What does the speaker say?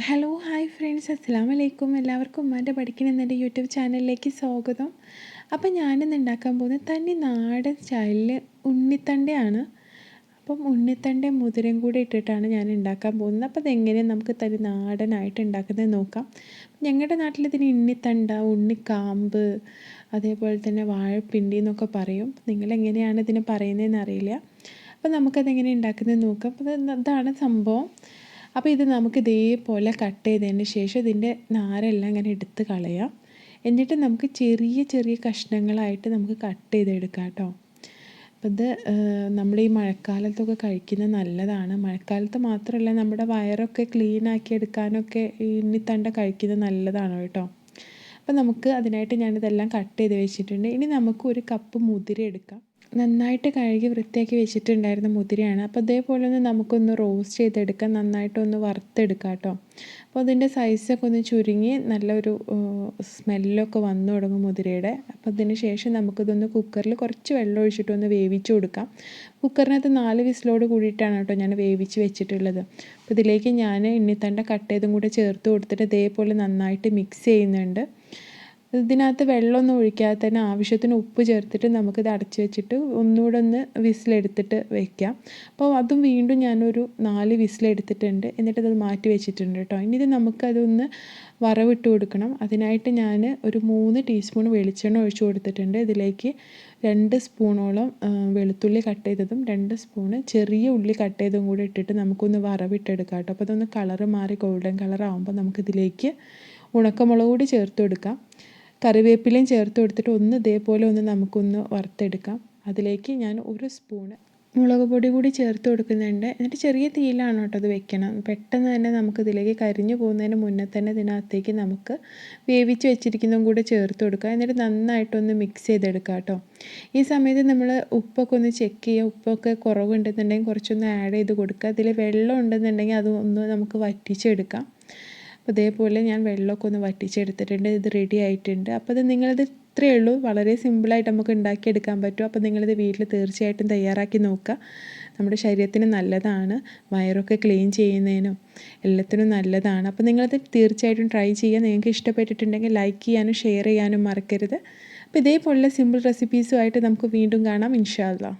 Hello hi friends, അസ്സലാമു അലൈക്കും. എല്ലാവർക്കും ഉമ്മാൻ്റെ പഠിക്കുന്ന എൻ്റെ യൂട്യൂബ് ചാനലിലേക്ക് സ്വാഗതം. അപ്പോൾ ഞാനിന്ന് ഉണ്ടാക്കാൻ പോകുന്നത് തനി നാടൻ സ്റ്റൈലിൽ ഉണ്ണിത്തണ്ടയാണ്. അപ്പം ഉണ്ണിത്തണ്ടയും മുതിരയും കൂടി ഇട്ടിട്ടാണ് ഞാൻ ഉണ്ടാക്കാൻ പോകുന്നത്. അപ്പോൾ അതെങ്ങനെയാണ് നമുക്ക് തനി നാടനായിട്ട് ഉണ്ടാക്കുന്നത് നോക്കാം. ഞങ്ങളുടെ നാട്ടിൽ ഇതിന് ഉണ്ണിത്തണ്ട, ഉണ്ണിക്കാമ്പ്, അതേപോലെ തന്നെ വാഴപ്പിണ്ടി എന്നൊക്കെ പറയും. നിങ്ങളെങ്ങനെയാണ് ഇതിന് പറയുന്നതെന്ന് അറിയില്ല. അപ്പോൾ നമുക്കതെങ്ങനെ ഉണ്ടാക്കുന്നത് നോക്കാം. അപ്പോൾ ഇതാണ് സംഭവം. അപ്പോൾ ഇത് നമുക്ക് ഇതേപോലെ കട്ട് ചെയ്തതിന് ശേഷം ഇതിൻ്റെ നാരെല്ലാം ഇങ്ങനെ എടുത്ത് കളയാം. എന്നിട്ട് നമുക്ക് ചെറിയ ചെറിയ കഷ്ണങ്ങളായിട്ട് നമുക്ക് കട്ട് ചെയ്തെടുക്കാം കേട്ടോ. അപ്പോൾ ഇത് നമ്മൾ ഈ മഴക്കാലത്തൊക്കെ കഴിക്കുന്നത് നല്ലതാണ്. മഴക്കാലത്ത് മാത്രമല്ല, നമ്മുടെ വയറൊക്കെ ക്ലീനാക്കി എടുക്കാനൊക്കെ ഈ ഉണ്ണിത്തണ്ട കഴിക്കുന്നത് നല്ലതാണ് കേട്ടോ. അപ്പോൾ നമുക്ക് അതിനായിട്ട് ഞാനിതെല്ലാം കട്ട് ചെയ്ത് വെച്ചിട്ടുണ്ട്. ഇനി നമുക്ക് ഒരു കപ്പ് മുതിര എടുക്കാം. നന്നായിട്ട് കഴുകി വൃത്തിയാക്കി വെച്ചിട്ടുണ്ടായിരുന്ന മുതിരയാണ്. അപ്പോൾ അതേപോലെ ഒന്ന് നമുക്കൊന്ന് റോസ്റ്റ് ചെയ്തെടുക്കാം, നന്നായിട്ടൊന്ന് വറുത്തെടുക്കാം കേട്ടോ. അപ്പോൾ അതിൻ്റെ സൈസൊക്കെ ഒന്ന് ചുരുങ്ങി നല്ലൊരു സ്മെല്ലൊക്കെ വന്നു തുടങ്ങും മുതിരയുടെ. അപ്പോൾ അതിന് ശേഷം നമുക്കിതൊന്ന് കുക്കറിൽ കുറച്ച് വെള്ളം ഒഴിച്ചിട്ടൊന്ന് വേവിച്ച് കൊടുക്കാം. കുക്കറിനകത്ത് 4 വിസിലോട് കൂടിയിട്ടാണ് കേട്ടോ ഞാൻ വേവിച്ച് വെച്ചിട്ടുള്ളത്. അപ്പോൾ ഇതിലേക്ക് ഞാൻ ഉണ്ണിത്തണ്ട കട്ട് ചെയ്തും കൂടെ ചേർത്ത് കൊടുത്തിട്ട് ഇതേപോലെ നന്നായിട്ട് മിക്സ് ചെയ്യുന്നുണ്ട്. ഇതിനകത്ത് വെള്ളമൊന്നും ഒഴിക്കാതെ തന്നെ ആവശ്യത്തിന് ഉപ്പ് ചേർത്തിട്ട് നമുക്കിത് അടച്ച് വെച്ചിട്ട് ഒന്നുകൂടെ ഒന്ന് വിസിലെടുത്തിട്ട് വയ്ക്കാം. അപ്പോൾ അതും വീണ്ടും ഞാനൊരു 4 വിസിലെടുത്തിട്ടുണ്ട്. എന്നിട്ടത് മാറ്റി വെച്ചിട്ടുണ്ട് കേട്ടോ. ഇനി ഇത് നമുക്കതൊന്ന് വറവിട്ട് കൊടുക്കണം. അതിനായിട്ട് ഞാൻ ഒരു 3 ടീസ്പൂൺ വെളിച്ചെണ്ണ ഒഴിച്ച് കൊടുത്തിട്ടുണ്ട്. ഇതിലേക്ക് 2 സ്പൂണോളം വെളുത്തുള്ളി കട്ട് ചെയ്തതും 2 സ്പൂണ് ചെറിയ ഉള്ളി കട്ട് ചെയ്തതും കൂടി ഇട്ടിട്ട് നമുക്കൊന്ന് വറവിട്ടെടുക്കാം കേട്ടോ. അപ്പോൾ അതൊന്ന് കളറ് മാറി ഗോൾഡൻ കളർ ആകുമ്പോൾ നമുക്കിതിലേക്ക് ഉണക്കമുളക് കൂടി ചേർത്ത് കൊടുക്കാം. കറിവേപ്പിലയും ചേർത്ത് കൊടുത്തിട്ട് ഒന്ന് ഇതേപോലെ ഒന്ന് നമുക്കൊന്ന് വറുത്തെടുക്കാം. അതിലേക്ക് ഞാൻ 1 സ്പൂണ് മുളക് പൊടി കൂടി ചേർത്ത് കൊടുക്കുന്നുണ്ട്. എന്നിട്ട് ചെറിയ തീയിലാണ് കേട്ടോ അത് വെക്കണം. പെട്ടെന്ന് തന്നെ നമുക്കിതിലേക്ക് കരിഞ്ഞു പോകുന്നതിന് മുന്നേ തന്നെ ഇതിനകത്തേക്ക് നമുക്ക് വേവിച്ച് വെച്ചിരിക്കുന്നതും കൂടെ ചേർത്ത് കൊടുക്കുക. എന്നിട്ട് നന്നായിട്ടൊന്ന് മിക്സ് ചെയ്തെടുക്കുക കേട്ടോ. ഈ സമയത്ത് നമ്മൾ ഉപ്പൊക്കെ ഒന്ന് ചെക്ക് ചെയ്യുക. ഉപ്പൊക്കെ കുറവുണ്ടെന്നുണ്ടെങ്കിൽ കുറച്ചൊന്ന് ആഡ് ചെയ്ത് കൊടുക്കുക. അതിൽ വെള്ളം ഉണ്ടെന്നുണ്ടെങ്കിൽ അതൊന്ന് നമുക്ക് വറ്റിച്ചെടുക്കാം. അപ്പോൾ ഇതേപോലെ ഞാൻ വെള്ളമൊക്കെ ഒന്ന് വറ്റിച്ചെടുത്തിട്ടുണ്ട്. ഇത് റെഡി ആയിട്ടുണ്ട്. അപ്പോൾ ഇത് നിങ്ങളിത് ഇത്രയേ ഉള്ളൂ. വളരെ സിമ്പിളായിട്ട് നമുക്ക് ഉണ്ടാക്കിയെടുക്കാൻ പറ്റും. അപ്പോൾ നിങ്ങളിത് വീട്ടിൽ തീർച്ചയായിട്ടും തയ്യാറാക്കി നോക്കുക. നമ്മുടെ ശരീരത്തിന് നല്ലതാണ്. വയറൊക്കെ ക്ലീൻ ചെയ്യുന്നതിനും എല്ലാത്തിനും നല്ലതാണ്. അപ്പോൾ നിങ്ങളിത് തീർച്ചയായിട്ടും ട്രൈ ചെയ്യുക. നിങ്ങൾക്ക് ഇഷ്ടപ്പെട്ടിട്ടുണ്ടെങ്കിൽ ലൈക്ക് ചെയ്യാനും ഷെയർ ചെയ്യാനും മറക്കരുത്. അപ്പോൾ ഇതേപോലുള്ള സിമ്പിൾ റെസിപ്പീസുമായിട്ട് നമുക്ക് വീണ്ടും കാണാം, ഇൻഷാ അല്ലാഹ്.